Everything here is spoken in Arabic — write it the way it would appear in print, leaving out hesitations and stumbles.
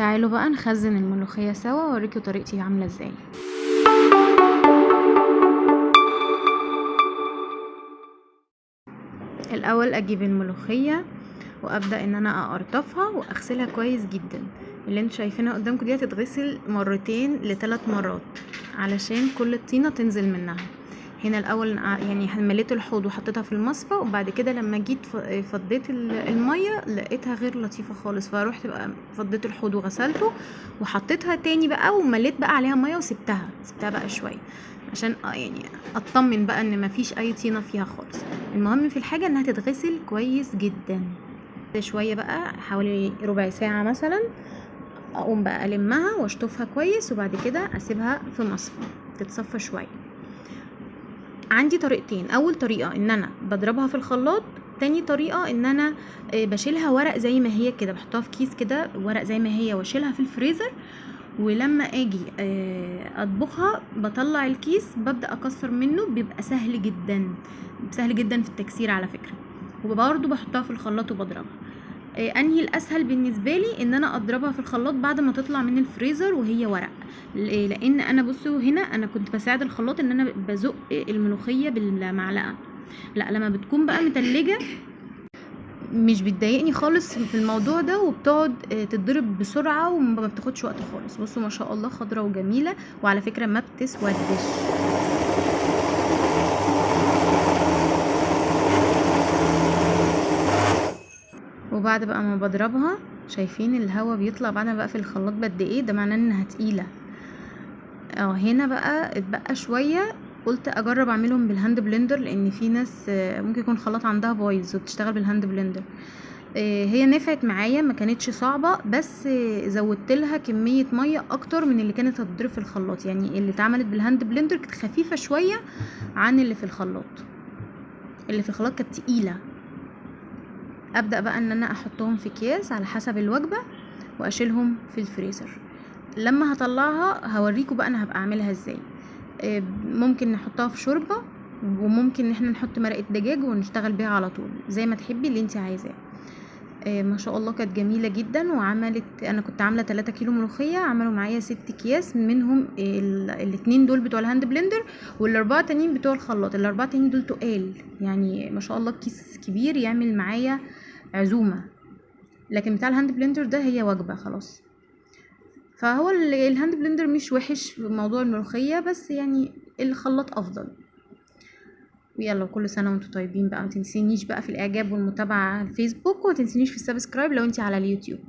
تعالوا بقى نخزن الملوخية سوا واوريكم طريقتي عاملة ازاي. الاول اجيب الملوخية وابدأ ان انا اقرطفها واغسلها كويس جدا. اللي انتوا شايفينها قدامكم دي هتتغسل مرتين ل3 مرات علشان كل الطينة تنزل منها. هنا الاول يعني مليت الحوض وحطيتها في المصفى، وبعد كده لما جيت فضيت الميه لقيتها غير لطيفه خالص، فروحت بقى فضيت الحوض وغسلته وحطيتها تاني بقى ومليت بقى عليها ميه وسبتها بقى شويه عشان يعني اطمن بقى ان مفيش اي طينه فيها خالص. المهم في الحاجه انها تتغسل كويس جدا. شويه بقى حوالي ربع ساعه مثلا اقوم بقى المها واشطفها كويس، وبعد كده اسيبها في مصفى تتصفى شويه. عندي طريقتين، اول طريقه ان انا بضربها في الخلاط، تاني طريقه ان انا بشيلها ورق زي ما هي كده، بحطها في كيس كده ورق زي ما هي واشيلها في الفريزر، ولما اجي اطبخها بطلع الكيس ببدا اكسر منه، بيبقى سهل جدا سهل جدا في التكسير على فكره. وبرده بحطها في الخلاط وبضربها. انهي الاسهل بالنسبه لي ان انا اضربها في الخلاط بعد ما تطلع من الفريزر وهي ورق، لان انا بصوا هنا انا كنت بساعد الخلاط ان انا بزق الملوخيه بالمعلقه. لا لما بتكون بقى متلجه مش بتضايقني خالص في الموضوع ده، وبتقعد تتضرب بسرعه وما بتاخدش وقت خالص. بصوا ما شاء الله خضره وجميله، وعلى فكره ما بتسودش. وبعد بقى ما بضربها شايفين الهوا بيطلع بعد ما بقى في الخلاط قد ايه، ده معناه انها تقيله. هنا بقى اتبقى شويه، قلت اجرب اعملهم بالهاند بلندر، لان في ناس ممكن يكون خلاط عندها بايظ وبتشتغل بالهاند بلندر. هي نفعت معايا، ما كانتش صعبه، بس زودت لها كميه ميه اكتر من اللي كانت هتضرب في الخلاط. يعني اللي اتعملت بالهاند بلندر كانت خفيفه شويه عن اللي في الخلاط. اللي في الخلاط كانت تقيله. ابدا بقى ان انا احطهم في اكياس على حسب الوجبه واشيلهم في الفريزر. لما هطلعها هوريكم بقى انا هبقى اعملها ازاي. ممكن نحطها في شوربه، وممكن ان احنا نحط مرقه دجاج ونشتغل بيها على طول زي ما تحبي اللي انت عايزاه. ما شاء الله كانت جميله جدا، وعملت انا كنت عامله 3 كيلو ملوخيه، عملوا معايا 6 اكياس، منهم الاتنين دول بتوع الهاند بلندر والاربعه تانيين بتوع الخلاط. الاربعه تانيين دول تقال، يعني ما شاء الله كيس كبير يعمل معايا عزومه، لكن بتاع الهاند بلندر ده هي وجبه خلاص. فهو الهاند بلندر مش وحش في موضوع الملوخيه، بس يعني الخلاط افضل. ويلا كل سنه وانتم طيبين بقى. ما تنسينيش بقى في الاعجاب والمتابعه على الفيسبوك، وما تنسينيش في السبسكرايب لو انت على اليوتيوب.